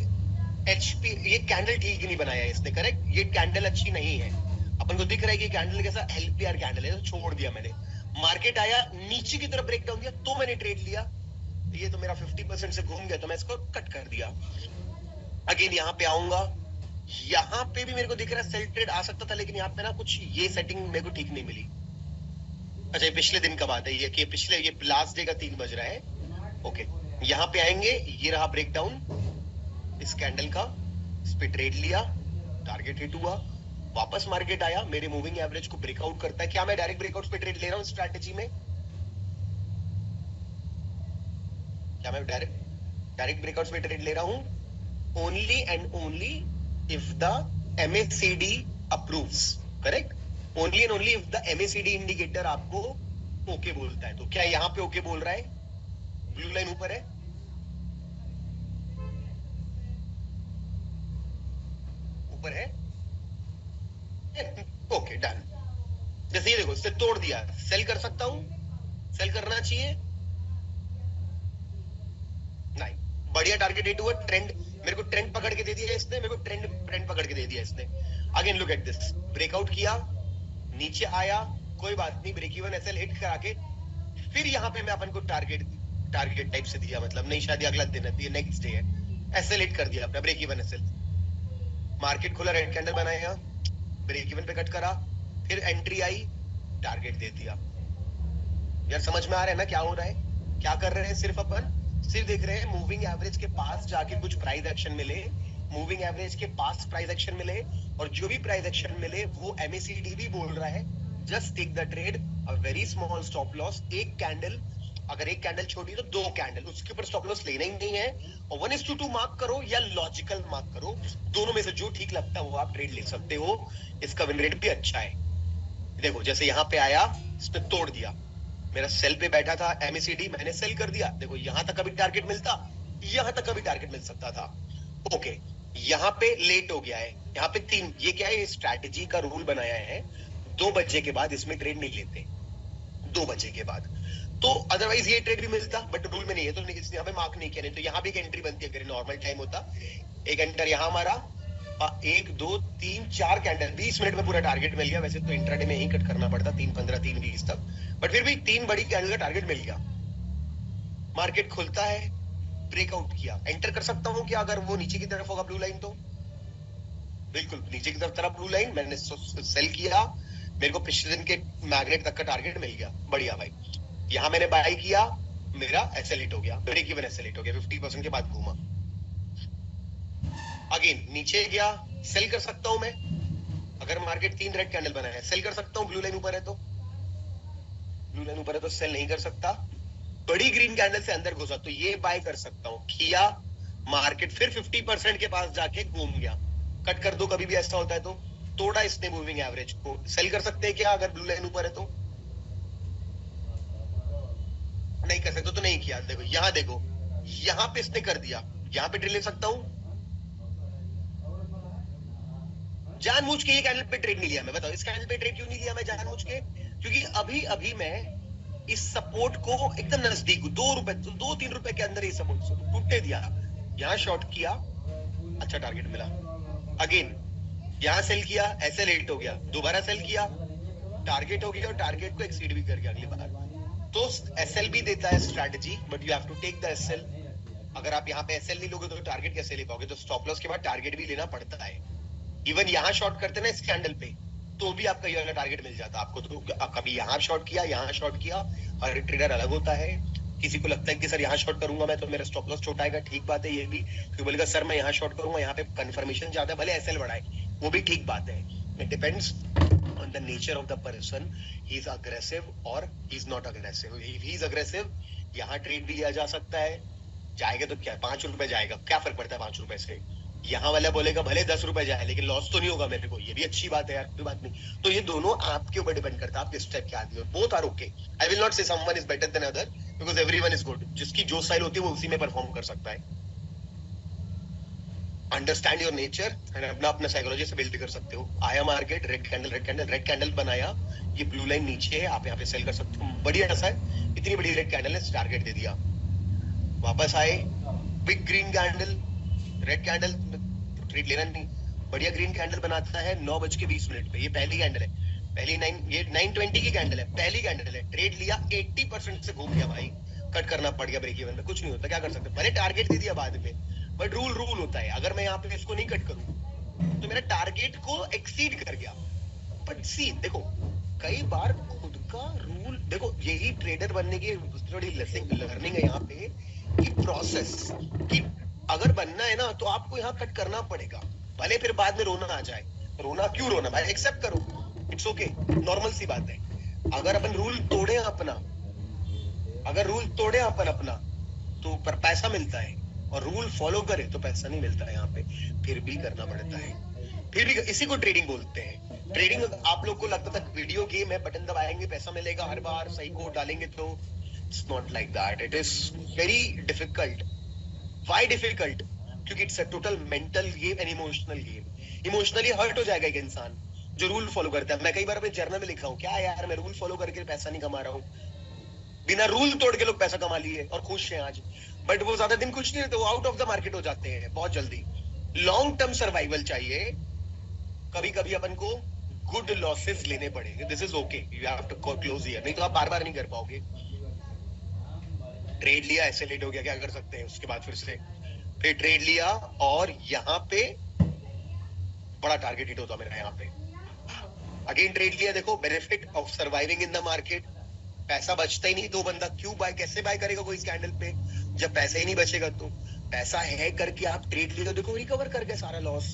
एचपी, ये कैंडल ठीक नहीं बनाया इसने, करेक्ट, ये कैंडल अच्छी नहीं है, अपन को दिख रहा है कि कैंडल कैसा एलपीआर कैंडल है, तो छोड़ दिया मैंने। मार्केट आया, नीचे की तरफ ब्रेक डाउन दिया तो मैंने ट्रेड लिया, ये तो मेरा 50% से घूम गया तो मैं इसको कट कर दिया। अगेन यहाँ पे आऊंगा, यहाँ पे भी मेरे को दिख रहा है सेल ट्रेड आ सकता था, लेकिन यहाँ पे ना कुछ ये सेटिंग मेरे को ठीक नहीं मिली। अच्छा ये पिछले दिन का बात है, ये लास्ट डे का 3 बज रहा है। ओके यहाँ पे आएंगे, ये रहा ब्रेक डाउन इस कैंडल का, इस पे ट्रेड लिया, टारगेट हिट हुआ, वापस मार्केट आया, मेरे मूविंग एवरेज को ब्रेकआउट करता है। क्या मैं डायरेक्ट ब्रेकआउट पे ट्रेड ले रहा हूँ स्ट्रैटेजी में, क्या मैं डायरेक्ट ब्रेकआउट्स पे ट्रेड ले रहा हूं? Only and only if the MACD approves, correct, only and only if the MACD indicator आपको ओके बोलता है। तो क्या यहाँ पे ओके बोल रहा है, ब्लू लाइन ऊपर है, ओके डन। जैसे ये देखो, इससे तोड़ दिया, सेल कर सकता हूं, सेल करना चाहिए, नहीं, बढ़िया टारगेट हिट हुआ, ट्रेंड मेरे को ट्रेंड पकड़ के दे दिया इसने, मेरे को ट्रेंड पकड़ के दे दिया इसने। Again look at this, breakout किया, नीचे आया, कोई बात नहीं, ब्रेक इवन एसएल हिट करा के फिर यहाँ पे मैं अपन को टारगेट टाइप से दिया, मतलब नहीं शायद अगला दिन है, ये नेक्स्ट डे है, एसएल हिट कर दिया अपना, ब्रेक इवन एसएल। मार्केट खुला, रेड कैंडल बनाया, ब्रेक इवन पे कट करा, फिर एंट्री आई, टारगेट दे दिया। यार समझ में आ रहा है ना क्या हो रहा है, क्या कर रहे हैं, सिर्फ देख रहे हैं मूविंग एवरेज के पास जाके कुछ प्राइस एक्शन मिले, मूविंग एवरेज के पास प्राइस एक्शन मिले, और जो भी प्राइस एक्शन मिले वो MACD भी बोल रहा है just take the trade, a very small stop loss, एक कैंडल अगर एक कैंडल छोड़ी तो 2 कैंडल, उसके ऊपर स्टॉप लॉस लेना ही नहीं है, और 1:2 मार्क करो या लॉजिकल मार्क करो, दोनों में से जो ठीक लगता है वो आप ट्रेड ले सकते हो। इसका विन रेट भी अच्छा है। देखो जैसे यहाँ पे आया, इसने तोड़ दिया, मेरा सेल पे बैठा था एमएसीडी, मैंने सेल कर दिया। देखो यहाँ तक कभी टारगेट मिलता, यहाँ तक कभी टारगेट मिल सकता था। ओके, यहाँ पे लेट हो गया है, यहाँ पे 3, ये क्या है, स्ट्रैटेजी का रूल बनाया है, 2 बजे के बाद इसमें ट्रेड नहीं लेते, 2 बजे के बाद। तो अदरवाइज ये ट्रेड भी मिलता, बट रूल में नहीं है, तो यहाँ पे मार्क नहीं किया। नहीं तो यहाँ भी एक एंट्री बनती है, अगर नॉर्मल टाइम होता, एक एंटर यहाँ हमारा, 1 2 3 4 कैंडल, 20 मिनट में पूरा टारगेट मिल गया। वैसे तो इंट्राडे में ही कट करना पड़ता, 3:15 3:20 तक, बट फिर भी 3 बड़ी कैंडल का टारगेट मिल गया। मार्केट खुलता है, ब्रेकआउट किया, एंटर कर सकता हूँ क्या अगर वो नीचे की तरफ होगा ब्लू लाइन? तो बिल्कुल नीचे की तरफ ब्लू लाइन, मैंने सेल किया, मेरे को पिछले दिन के मैग्नेट तक का टारगेट मिल गया, बढ़िया भाई। यहाँ मैंने बाय किया, मेरा एसएल हिट हो गया, ब्रेक इवन एसएल हिट हो गया, 50% के बाद घूमा, अगेन नीचे गया, सेल कर सकता हूं मैं, अगर मार्केट 3 रेड कैंडल बना है सेल कर सकता हूं, ब्लू लाइन ऊपर है तो, ब्लू लाइन ऊपर है तो सेल नहीं कर सकता। बड़ी ग्रीन कैंडल से अंदर घुसा तो ये बाय कर सकता हूं, किया, मार्केट फिर 50% के पास जाके घूम गया, कट कर दो, कभी भी ऐसा होता है तो। तोड़ा इसने मूविंग एवरेज को, सेल कर सकते हैं क्या अगर ब्लू लाइन ऊपर है तो? नहीं कर सकते तो नहीं किया। देखो यहाँ देखो, यहाँ पे इसने कर दिया, यहाँ पे ट्रेड ले सकता हूं, जानबूझ के ये कैंडल पे ट्रेड नहीं लिया मैं, बताओ इस कैंडल पे ट्रेड क्यों नहीं लिया मैं जानबूझ के? क्योंकि अभी अभी मैं इस सपोर्ट को एकदम नजदीक, 2 रुपए के अंदर ये सपोर्ट टूटने दिया, यहाँ शॉर्ट किया, अच्छा टारगेट मिला, अगेन यहाँ सेल किया, ऐसे लेट हो गया, दोबारा सेल किया, टारगेट हो गया, और टारगेट को एक्सीड भी कर गया अगली बार। तो एसएल भी देता है strategy, but you have to take the SL. अगर आप यहाँ पे एसएल नहीं लोगे तो टारगेट कैसे ले पाओगे? तो स्टॉप लॉस के बाद टारगेट भी लेना पड़ता है। इवन यहाँ शॉर्ट करते ना इस कैंडल पे, तो भी आपका ये वाला टारगेट मिल जाता आपको। तो कभी यहाँ शॉर्ट किया, यहाँ शॉर्ट किया, हर ट्रेडर अलग होता है। किसी को लगता है कि सर यहाँ शॉर्ट करूंगा मैं तो मेरा स्टॉप लॉस छोटा आएगा, ठीक बात है ये भी। कोई बोलेगा सर मैं यहाँ शॉर्ट करूंगा, यहाँ पे कंफर्मेशन ज्यादा है, भले एसएल बढ़ाए, वो भी ठीक बात है। It depends on the nature of the person, he is aggressive or he is not aggressive. If he is aggressive, यहाँ ट्रेड भी लिया जा सकता है, जाएगा तो क्या 5 रुपए जाएगा, क्या फर्क पड़ता है 5 रुपए से? यहाँ वाला बोलेगा भले 10 रुपए जाए लेकिन लॉस तो नहीं होगा मेरे को, ये भी अच्छी बात है यार, कोई बात नहीं। तो ये दोनों आपके ऊपर डिपेंड करता है, आप किस टाइप के आदमी हो। Both are okay, I will not say someone is better than other, because everyone is good. जिसकी जो स्टाइल होती है वो उसी में परफॉर्म कर सकता है। अंडरस्टैंड योर नेचर एंड अपना अपना साइकोलॉजी से बिल्ड कर सकते हो। आया market, red candle red candle red candle बनाया, ये ब्लू लाइन नीचे है, आप यहाँ पे सेल कर सकते हो, बढ़िया ऐसा है। इतनी बड़ी रेड कैंडल है, टारगेट दे दिया, वापस आए, big green candle, red candle, trade लेना नहीं, बढ़िया ग्रीन कैंडल बनाता है 9:20 पे। ये पहली कैंडल है, पहली 920 की कैंडल है, पहली कैंडल है, ट्रेड लिया, 80% से घूम गया भाई, कट करना पड़ गया ब्रेक इवन में, कुछ नहीं होता, क्या कर सकते, भले टारगेट दे दिया बाद में, बट रूल होता है। अगर मैं यहाँ पे इसको नहीं कट करूं तो मेरा टारगेट को एक्सीड कर गया। बट सी देखो, कई बार खुद का रूल देखो, यही ट्रेडर बनने की थोड़ी लर्निंग है यहाँ पे, कि प्रोसेस, कि अगर बनना है ना तो आपको यहाँ कट करना पड़ेगा, भले फिर बाद में रोना आ जाए। रोना क्यों, रोना भाई, एक्सेप्ट करो, इट्स ओके, नॉर्मल सी बात है। अगर अपन रूल तोड़े अपना, अगर रूल तोड़े अपन अपना तो पर पैसा मिलता है, और रूल फॉलो करे तो पैसा नहीं मिलता है यहाँ पे, फिर भी करना पड़ता है, फिर भी। इसी को ट्रेडिंग बोलते हैं। ट्रेडिंग आप लोग को लगता था वीडियो गेम है, बटन दबाएंगे पैसा मिलेगा हर बार, सही कोड डालेंगे तो, it's not like that, it is very difficult. Why difficult? क्योंकि it's a total mental game and emotional game. Emotionally hurt हो जाएगा एक इंसान जो रूल फॉलो करता है। मैं कई बार अपने जर्नल में लिखा हूँ, क्या यार मैं रूल फॉलो करके पैसा नहीं कमा रहा हूँ, बिना रूल तोड़ के लोग पैसा कमा लिए और खुश हैं आज, बट वो ज्यादा दिन कुछ नहीं रहते, वो आउट ऑफ द मार्केट हो जाते हैं बहुत जल्दी। लॉन्ग टर्म सर्वाइवल चाहिए, कभी कभी अपन को गुड लॉसेस लेने पड़ेंगे, this is okay, you have to close here, नहीं तो आप बार बार नहीं कर पाओगे। ट्रेड लिया, ऐसे लेट हो गया, क्या कर सकते हैं, उसके बाद फिर ट्रेड लिया, और यहाँ पे बड़ा टारगेट हिट होता मेरा, यहाँ पे अगेन ट्रेड लिया, देखो benefit of surviving in the market, पैसा बचता ही नहीं तो बंदा क्यों बाय, कैसे बाय करेगा कोई इस कैंडल पे जब पैसा ही नहीं बचेगा? तो पैसा है करके आप ट्रेड लिए, तो देखो रिकवर कर गए सारा लॉस,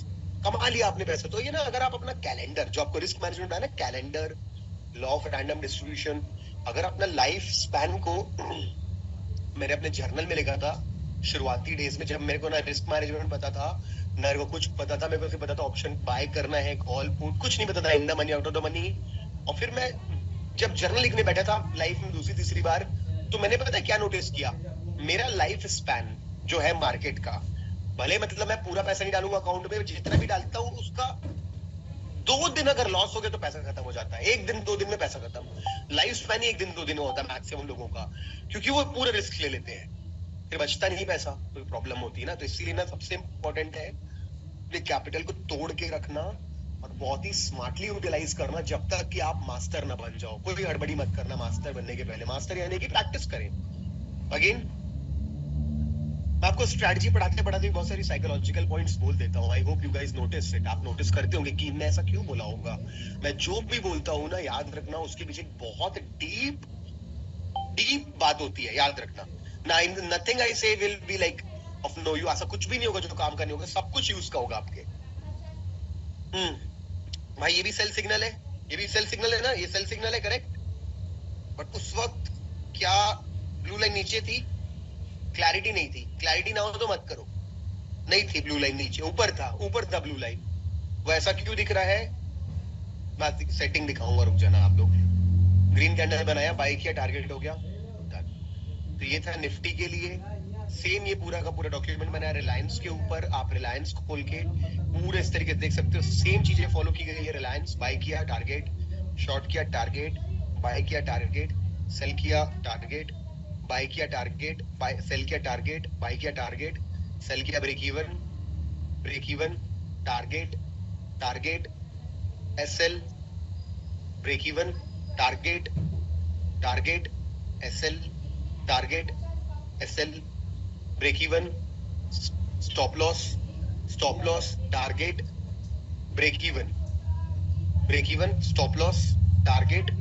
कमा लिया आपने पैसा। तो ये ना, अगर आप अपना कैलेंडर, जो आपको रिस्क मैनेजमेंट है ना, calendar, law of random distribution, अगर अपना लाइफ स्पैन को मैंने अपने जर्नल में लिखा था शुरुआती डेज में, जब मेरे को ना रिस्क मैनेजमेंट पता था, ना मेरे को कुछ पता था, मेरे को सिर्फ पता था ऑप्शन बाय करना है, कॉल पुट, कुछ नहीं पता था, in the money out of the money. और फिर मैं जब जर्नल लिखने बैठा था लाइफ में दूसरी तीसरी बार, तो मैंने पता है क्या नोटिस किया, मेरा लाइफ स्पैन जो है मार्केट का, भले मतलब मैं पूरा पैसा नहीं डालूंगा अकाउंट में, जितना भी डालता हूँ उसका 2 दिन अगर लॉस हो गया तो पैसा खत्म हो जाता है, 1 दिन 2 दिन में पैसा खत्म। लाइफ स्पैन ही 1 दिन 2 दिन में होता है मैक्सिमम लोगों का, क्योंकि वो पूरा रिस्क ले लेते हैं, फिर बचता नहीं पैसा, कोई प्रॉब्लम होती है ना। तो इसीलिए ना सबसे इंपॉर्टेंट है कैपिटल को तोड़ के रखना और बहुत ही स्मार्टली यूटिलाइज करना, जब तक कि आप मास्टर ना बन जाओ। कोई भी हड़बड़ी मत करना मास्टर बनने के पहले, मास्टर यानी कि प्रैक्टिस करें। अगेन मैं आपको स्ट्रैटेजी पढ़ाते पढ़ाते बहुत सारी साइकोलॉजिकल पॉइंट्स बोल देता हूँ, I hope you guys notice it. आप नोटिस करते होंगे कि मैं ऐसा क्यों बोला होगा। मैं जो भी बोलता हूँ ना, याद रखना उसके पीछे बहुत डीप डीप बात होती है, याद रखना ना। Nothing I say will be like of no you, ऐसा कुछ भी नहीं होगा जो काम करने होगा, सब कुछ यूज का होगा आपके। भाई ये भी सेल सिग्नल है, ये भी सेल सिग्नल है ना, ये सेल सिग्नल है, करेक्ट। बट उस वक्त क्या ब्लू लाइन नीचे थी? क्लैरिटी नहीं थी। क्लैरिटी ना हो तो मत करो। नहीं थी ब्लू लाइन नीचे, ऊपर था, ऊपर था ब्लू लाइन। वो ऐसा क्यों दिख रहा है? मैं सेटिंग दिखाऊंगा, रुक जाना आप लोग। ग्रीन कैंडल बनाया, बाई किया, टारगेट हो गया। तो ये था निफ्टी के लिए। सेम ये पूरा का पूरा डॉक्यूमेंट बनाया रिलायंस के ऊपर। आप रिलायंस को खोल के पूरे इस तरीके से देख सकते हो, सेम चीजें फॉलो की गई है। रिलायंस बाई किया, टारगेट, शॉर्ट किया, टारगेट, बाई किया, टारगेट, सेल किया, टारगेट, बाई किया, टारगेट, सेल किया, टारगेट, बाई किया, टारगेट, सेल किया, break even, target, target, SL, break even, target, target, SL, target, SL, break even, stop loss, target, break even, stop loss, target,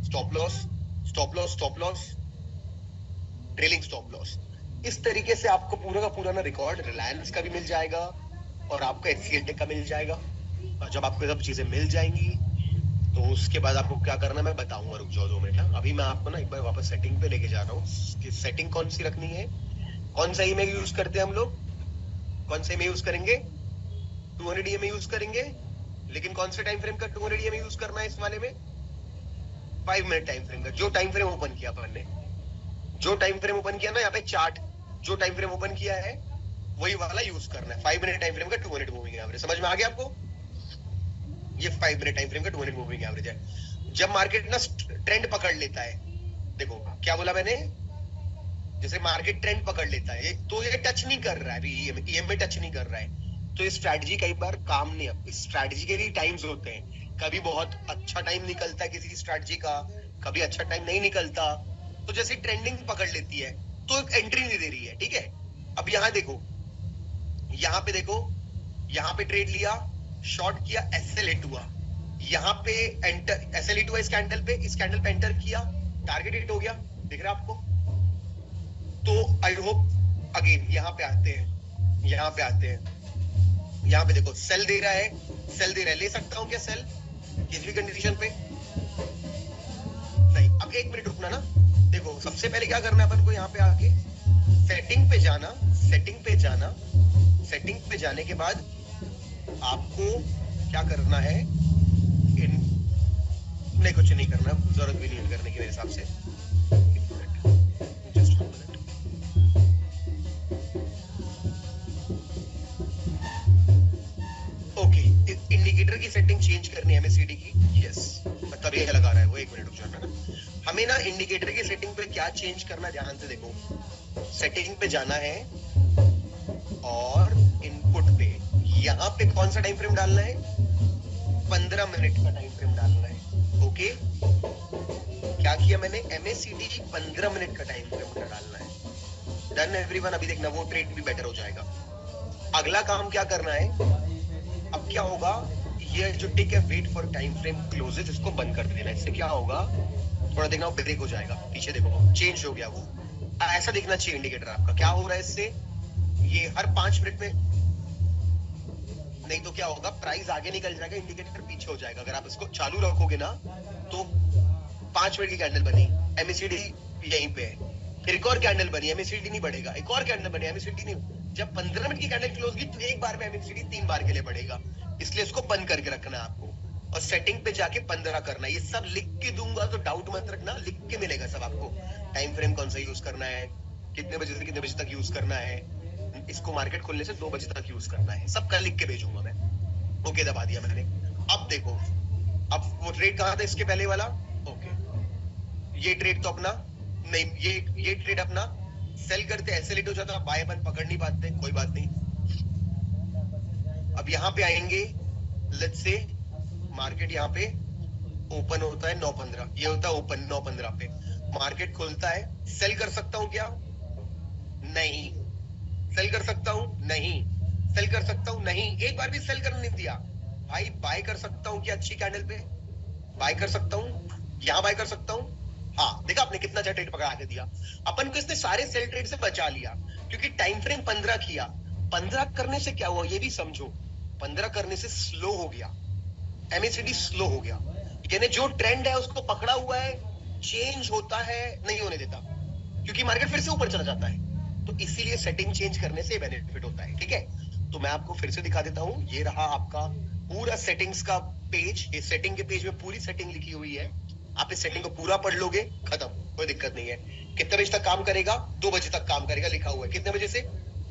stop loss, trailing stop loss. इस तरीके से आपको पूरा का पूरा ना रिकॉर्ड रिलायंस का भी मिल जाएगा और आपको HCL का मिल जाएगा। और जब आपको सब चीजें मिल जाएंगी तो उसके बाद आपको क्या करना मैं बताऊंगा, रुक जाओ 2 मिनट। अभी मैं आपको ना एक बार वापस सेटिंग पे लेके जा रहा हूँ कि सेटिंग कौन सी रखनी है, कौन सा ईमेल यूज करते हैं हम लोग, कौन सा ईमेल यूज करेंगे, 200 EMA यूज करेंगे। लेकिन कौन से टाइम फ्रेम का 200 EMA यूज करना है इस वाले में? 5 मिनट टाइम फ्रेम का। जो टाइम फ्रेम ओपन किया अपन ने, जो टाइम फ्रेम ओपन किया ना, यहाँ पे चार्ट जो टाइम फ्रेम ओपन किया है वही वाला यूज करना है। 5 मिनट टाइम फ्रेम का 2 मिनट मूविंग एवरेज, समझ में आ गया आपको? ये 5 मिनट टाइम फ्रेम का 2 मिनट मूविंग एवरेज है। जब मार्केट ना ट्रेंड पकड़ लेता है, देखो क्या बोला मैंने, जैसे मार्केट ट्रेंड पकड़ लेता है तो ये टच नहीं कर रहा है अभी, EMA टच नहीं कर रहा है, तो ये स्ट्रैटेजी कई बार काम नहीं। इस स्ट्रैटेजी के लिए टाइम्स होते हैं, कभी बहुत अच्छा टाइम निकलता है किसी स्ट्रैटेजी का, कभी अच्छा टाइम नहीं निकलता। तो जैसे ट्रेंडिंग पकड़ लेती है तो एक एंट्री नहीं दे रही है, ठीक है। अब यहाँ देखो, यहाँ पे देखो, यहाँ पे ट्रेड लिया, शॉर्ट किया, एसएल हिट हुआ, यहाँ पे एंटर, एसएल हिट हुआ इस कैंडल पे, इस कैंडल पे एंटर किया, टारगेट हिट हो गया, दिख रहा है आपको? तो आई होप अगेन यहाँ पे आते हैं, यहाँ पे आते हैं, यहाँ पे देखो सेल दे रहा है, सेल दे रहा है, ले सकता हूँ क्या सेल किसी भी कंडीशन पे? नहीं। अब 1 मिनट रुकना ना, देखो सबसे पहले क्या करना है अपन को, यहाँ पे आके सेटिंग पे जाना, सेटिंग पे जाना, सेटिंग पे जाने के बाद आपको क्या करना है, नहीं कुछ नहीं करना, जरूरत भी नहीं है करने की मेरे हिसाब से। ओके, इंडिकेटर की सेटिंग चेंज करनी है MACD की, यस मतलब ये लगा रहा है वो। 1 मिनट रुक जाना ना, हमें ना इंडिकेटर की सेटिंग पे क्या चेंज करना है, ध्यान से देखो। सेटिंग पे जाना है और इनपुट पे, यहाँ पे कौन सा टाइम फ्रेम डालना है? 15 मिनट का टाइम फ्रेम डालना है। ओके, क्या किया मैंने? MACD 15 मिनट का टाइम फ्रेम डालना है। Done everyone. अभी देखना वो ट्रेड भी बेटर हो जाएगा। अगला काम क्या करना है, अब क्या होगा, ये जो टिक है wait for time frame closes, इसको बंद कर देना। इससे क्या होगा, थोड़ा देखना वो ब्रेक हो जाएगा, पीछे देखो चेंज हो गया वो। ऐसा देखना चाहिए इंडिकेटर आपका। क्या हो रहा है इससे, ये हर 5 मिनट में, नहीं तो क्या होगा, प्राइस आगे निकल जाएगा, इंडिकेटर पीछे हो जाएगा। अगर आप इसको चालू रखोगे ना तो 5 मिनट की कैंडल बनी, MACD यहीं पे है, फिर एक और कैंडल बनी, एमएसीडी नहीं बढ़ेगा, एक और कैंडल बनी, एमएसीडी नहीं। जब 15 मिनट की कैंडल क्लोज की तो एक बार में एमएसीडी 3 बार के लिए बढ़ेगा, इसलिए इसको बंद करके रखना है आपको और सेटिंग पे जाके 15 करना है। ये सब लिख के दूंगा तो डाउट मत रखना, लिख के मिलेगा सब आपको। टाइम फ्रेम कौन सा यूज करना है, कितने बजे से कितने बजे तक यूज करना है, इसको मार्केट खोलने से 2 बजे तक यूज करना है, सब कल लिख के भेजूंगा मैं। ओके, दबा दिया मैंने। अब देखो, अब वो ट्रेड कहाँ था इसके पहले वाला, ओके, ये ट्रेड तो अपना नहीं, ये ट्रेड अपना सेल करते ऐसे लेट हो जाता, बाय अपन पकड़ नहीं पाते, कोई बात नहीं। अब यहाँ पे आएंगे, लेट्स से मार्केट यहाँ पे ओपन होता है 9:15, ये होता है ओपन 9:15 पे, मार्केट खुलता है, सेल कर सकता हूँ क्या, नहीं। सेल कर सकता हूँ, नहीं। सेल कर सकता हूँ, नहीं। एक बार भी सेल करने नहीं दिया भाई। बाय कर सकता हूँ क्या अच्छी कैंडल पे, बाय कर सकता हूँ, यहाँ बाय कर सकता हूँ। हाँ, देखा आपने कितना अच्छा ट्रेड पकड़ा के दिया अपन को, इसने सारे सेल ट्रेड से बचा लिया क्योंकि टाइम फ्रेम 15 किया। 15 करने से क्या हुआ ये भी समझो, 15 करने से स्लो हो गया, एमएसीडी स्लो हो गया, यानी जो ट्रेंड है उसको पकड़ा हुआ है, चेंज होता है, नहीं होने देता क्योंकि मार्केट फिर से ऊपर चला जाता है। तो इसीलिए सेटिंग चेंज करने से बेनिफिट होता है, ठीक है। तो मैं आपको फिर से दिखा देता हूँ, ये रहा आपका पूरा सेटिंग्स का पेज। ये सेटिंग के पेज में पूरी सेटिंग लिखी हुई है, आप इस सेटिंग को पूरा पढ़ लोगे, खत्म, कोई दिक्कत नहीं है। कितने बजे तक काम करेगा, 2 बजे तक काम करेगा, लिखा हुआ है। कितने बजे से,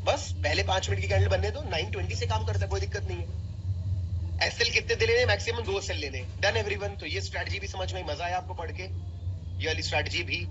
बस पहले 5 मिनट की कैंडल बनने दो, 9:20 से काम करता है, कोई दिक्कत नहीं है। एसएल कितने दे लेने, मैक्सिमम 2 एसएल लेने, डन एवरीवन। तो ये स्ट्रेटजी भी समझ में, मजा आया आपको पढ़ के, ये वाली स्ट्रेटजी भी